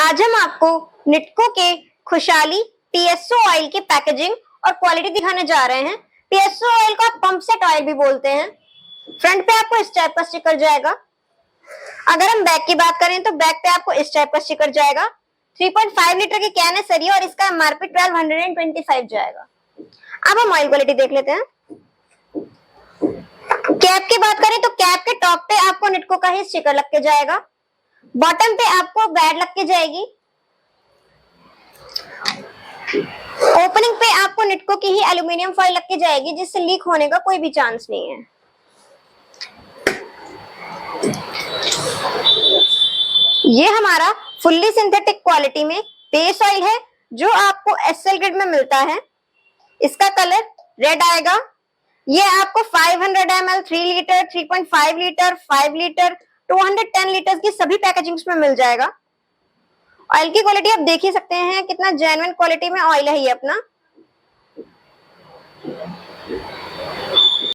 आज हम आपको निटको के खुशहाली पीएसओ ऑयल की पैकेजिंग और क्वालिटी दिखाने जा रहे हैं। पीएसओ ऑयल को आप पंप सेट ऑयल भी बोलते हैं। फ्रंट पे आपको इस टाइप का स्टिकर जाएगा। अगर हम बैक की बात करें तो बैक पे आपको इस टाइप का स्टिकर जाएगा। 3.5 लीटर की कैन है सर और इसका एमआरपी 1225 जाएगा। अब हम ऑयल क्वालिटी देख लेते हैं। कैप की बात करें तो कैप के टॉप पे आपको निटको का ही स्टिकर लग के जाएगा। बॉटम पे आपको बैड लग के जाएगी। ओपनिंग पे आपको निटको की ही एल्यूमिनियम फॉइल लग के जाएगी, जिससे लीक होने का कोई भी चांस नहीं है। ये हमारा फुल्ली सिंथेटिक क्वालिटी में बेस ऑयल है, जो आपको एसएल ग्रेड में मिलता है। इसका कलर रेड आएगा। ये आपको 500 ml, 3 litre, 3.5 litre, 5 litre, 210 litre की सभी पैकेजिंग्स में मिल जाएगा। ऑयल की क्वालिटी आप देख ही सकते हैं, कितना जेन्युइन क्वालिटी में ऑयल है ये अपना।